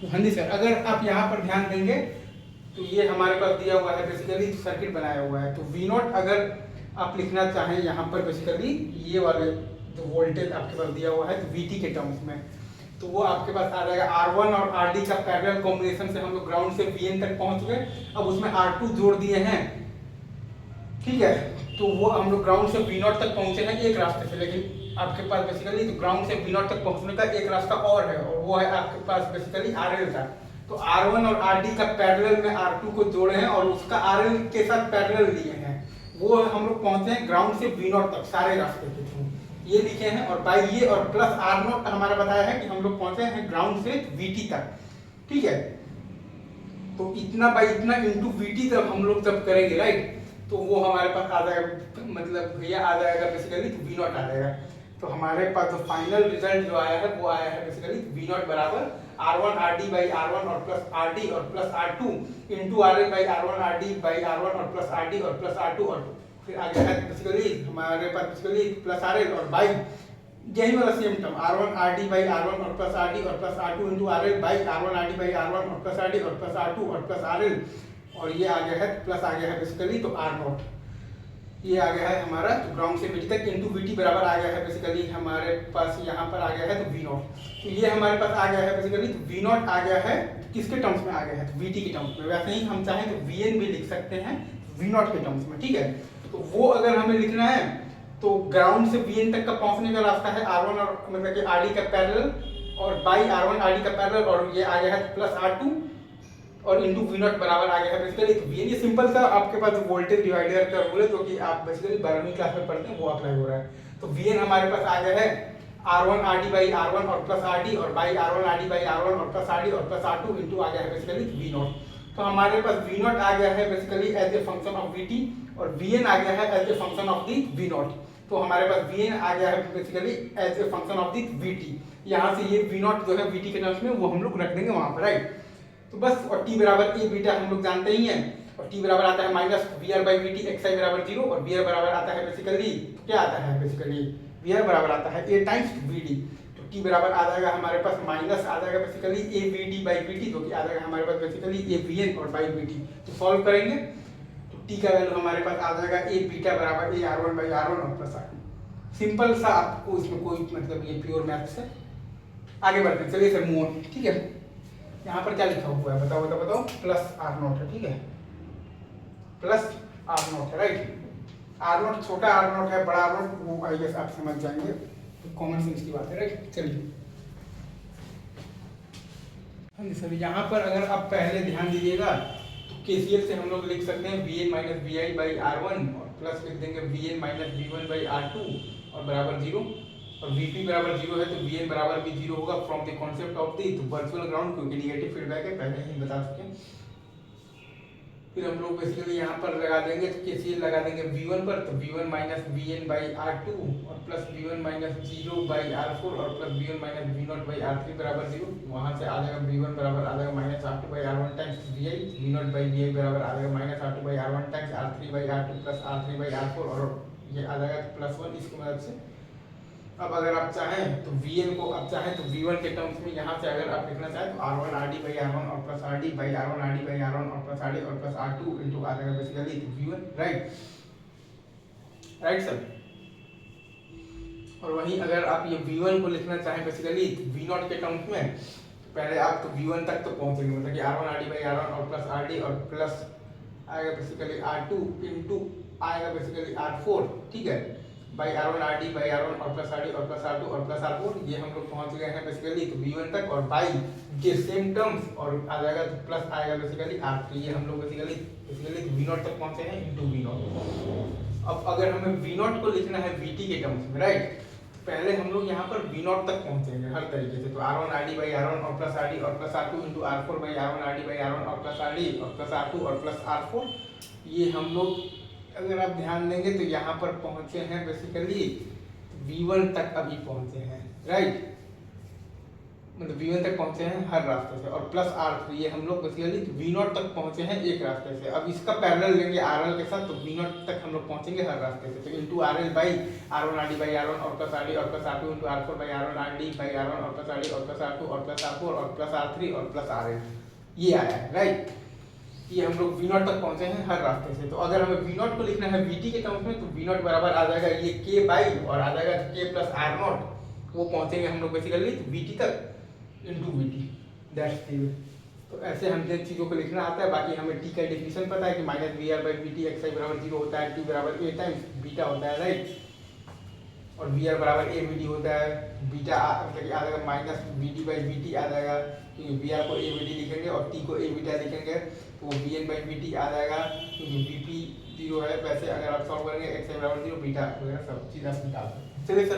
हाँ जी सर, अगर आप यहाँ पर ध्यान देंगे तो ये हमारे पास दिया हुआ है बेसिकली सर्किट बनाया हुआ है। तो वी नॉट अगर आप लिखना चाहें यहाँ पर बेसिकली ये वाले जो वोल्टेज आपके पास दिया हुआ है तो वी टी के टर्म्स में, तो वो आपके पास आ जाएगा R1 और RD का पैरेलल कॉम्बिनेशन से हम लोग ग्राउंड से Vn तक पहुंच गए। अब उसमें R2 जोड़ दिए हैं, ठीक है, तो वो हम लोग ग्राउंड से V0 तक पहुंचे हैं एक रास्ते से, लेकिन आपके पास बेसिकली तो ग्राउंड से V0 तक पहुंचने का एक रास्ता और है, और वो है आपके पास बेसिकली RL का। तो R1 और RD का पैरेलल में R2 को जोड़े हैं और उसका RL के साथ पैरेलल लिए हैं, वो हम लोग पहुंचे हैं ग्राउंड से V0 तक सारे रास्ते के थ्रू, ये लिखे हैं। और बाई ये और प्लस R0 हमारा बताया है कि हम लोग पहुंचे हैं ग्राउंड से VT तक, ठीक है। तो इतना बाई इतना इंटू VT तक हम लोग जब करेंगे राइट, तो वो हमारे पास आ जाएगा, मतलब भैया आ जाएगा बेसिकली तो V0 आ जाएगा। तो हमारे पास जो फाइनल रिजल्ट जो आया है वो आया है बेसिकली V0 बराबर R1 RD बाई R1 और प्लस RD और plus R2 into RL by R1 RD by R1 और प्लस RD और प्लस R2, और फिर आगे है बेसिकली हमारे पास बेसिकली प्लस RL और बाई यही वाला same term R1 RD by R1 और प्लस RD और plus R2 into RL by R1 RD by R1 और प्लस RD और प्लस R2 और प्लस RL, और ये आ गया है प्लस आ गया है बेसिकली तो R0, ये आ गया है हमारा तो ग्राउंड से VT तक इंटू VT बराबर आ गया है बेसिकली हमारे पास यहाँ पर आ गया है तो V0। तो ये हमारे पास आ गया है बेसिकली तो V0 आ गया है किसके टर्म्स में आ गया है तो VT के टर्म्स में। वैसे ही हम चाहें तो VN भी लिख सकते हैं V0 के टर्म्स में, ठीक है। तो वो अगर हमें लिखना है तो ग्राउंड से VN तक का पहुंचने का रास्ता है R1 और मतलब कि RD का पैरेलल और बाई R1 RD का पैरेलल, और ये आ गया है प्लस R2 और इंटू V0 बराबर आ गया है बेसिकली तो VN। ये सिंपल सा आपके पास वोल्टेज डिवाइडर का रूल है जो कि आप बेसिकली 12वीं क्लास में पढ़ते हैं वो अप्लाई हो रहा है। तो VN हमारे पास आ गया है R1 RD बाई R1 और प्लस RD और by R1 RD by R1 और प्लस RD और प्लस R2 इंटू आ गया है बेसिकली V0। तो हमारे पास V0 आ गया है basically as a function of VT और VN आ गया है as a function of the V0। तो हमारे पास VN आ गया है basically as a function of the VT। यहाँ से ये V0 जो है VT के टर्म्स में वो हम लोग रख देंगे वहां पर, राइट। तो बस, और t बराबर ए बीटा हम लोग जानते ही हैं, और t बराबर आता है minus V R by V T, X I बराबर 0, और वी आर बराबर आता है बेसिकली क्या आता है बेसिकली वी आर बराबर आता है ए टाइम्स वी डी। तो t बराबर आ जाएगा हमारे पास माइनस आ जाएगा basically A V D by V T, जो कि आ जाएगा हमारे पास बेसिकली ए वी एन और बाई वी टी। तो सॉल्व करेंगे तो t का वैल्यू हमारे पास आ जाएगा ए बीटा बराबर A R one by R one और प्लस आर टू। सिंपल सा, आपको इसमें कोई मतलब ये प्योर मैथ्स है। आगे बढ़ते हैं, चलिए सर मूव ऑन, ठीक है। यहाँ पर क्या लिखा हुआ है बताओ बताओ बताओ, प्लस R0 है, ठीक है, प्लस R0 है, राइट। R0 छोटा R0 है, बड़ा R0 वो आई गेस आप समझ जाएंगे, तो कॉमन सेंस की बात है, राइट। चलिए हाँ जी सर, यहाँ पर अगर आप पहले ध्यान दीजिएगा तो KCL से हम लोग लिख सकते हैं Vn minus V I by R1 और प्लस लिख देंगे Vn minus V1 by R2 और बराबर 0, और Vp बराबर 0 है तो Vn बराबर भी 0 होगा from the concept of the virtual ground, क्योंकि नेगेटिव फीडबैक है, पहले ही बता चुके हैं। फिर हम लोग बेसिकली यहाँ पर लगा देंगे तो KCL लगा देंगे V1 पर, तो V1 minus Vn by R2 और plus V1 minus 0 by R4 और plus V1 minus V0 by R3 बराबर 0। वहाँ से आ जाएगा V1 बराबर आ जाएगा minus R2 by R1 times Vi, V0 by Vi बराबर आ जाएगा minus R2 by R1 times R3 by R2 plus R3 by R4, और ये आ जाएगा प्लस 1 इसकी मदद से। अब अगर आप चाहें तो Vn को आप चाहें तो V1 के टर्म्स में यहाँ से अगर आप लिखना चाहें तो R1 RD बाई R1 और plus RD by R1 RD by R1 और प्लस RD और प्लस R2 इंटू आ जाएगा basically V1, right, right sir. और वहीं अगर आप ये V1 को लिखना चाहें बेसिकली V0 के टर्म्स में, तो पहले आप तो V1 तक तो पहुंचेंगे, मतलब कि R1 RD बाई R1 और प्लस RD और प्लस आएगा बेसिकली R2 इंटू आएगा बेसिकली R4, ठीक है, by R1 RD by R1 और प्लस RD और प्लस R2 और प्लस R4। ये हम लोग पहुंच गए हैं बेसिकली तो V1 तक, और बाई के सेम टर्म्स और आ जाएगा तो प्लस आएगा बेसिकली R3। ये हम लोग बेसिकली V0 तक पहुंचे हैं इंटू V0। अब अगर हमें V0 को लिखना है VT के टर्म्स में, राइट, पहले हम लोग यहाँ पर V0 तक पहुंचेंगे हर तरीके से। तो R1 RD बाई R1 और प्लस RD और plus R2 into R4 by R1 RD by R1 और प्लस RD और प्लस R2 और प्लस R4। ये हम लोग अगर आप ध्यान देंगे तो यहाँ पर पहुंचे हैं बेसिकली V1 तक अभी पहुंचे हैं, राइट। मतलब V1 तक पहुंचे हैं हर रास्ते से, और प्लस R3 ये हम लोग बेसिकली V0 तक पहुंचे हैं एक रास्ते से। अब इसका पैरेलल लेंगे RL के साथ, तो V0 तक हम लोग पहुंचेंगे हर रास्ते से। तो into RL by R1 RD by R1 और प्लस RD और plus R2 into R4 by R1 RD by R1 और प्लस RD और प्लस R2 और प्लस R4 और प्लस R3 और प्लस RL, ये आया है राइट। ये हम लोग V0 तक पहुंचे हैं हर रास्ते से। तो अगर हमें V0 को लिखना है VT के टर्म्स में, तो V0 बराबर आ जाएगा ये K बाई और आ जाएगा K प्लस R0, वो पहुंचेंगे हम लोग बेसिकली VT तक इंटू VT, दैट्स टी। तो ऐसे हमने चीज़ों को लिखना आता है। बाकी हमें टी का डिफिनेशन पता है कि minus V R by V T X I बराबर 0 होता है, टी बराबर ए टाइम्स बीटा होता है राइट, और वी आर बराबर ए वी डी होता है, बीटा मतलब आ जाएगा minus V D by V T आ जाएगा, क्योंकि वी आर को ए वी डी लिखेंगे और टी को ए बीटा लिखेंगे, तो वो V N by V T आ जाएगा, क्योंकि वी पी 0 है। वैसे अगर आप सॉल्व करेंगे एक्स आई बराबर 0 बीटा वगैरह सब चीज़ आप निकाल सकते हैं। चलिए सर।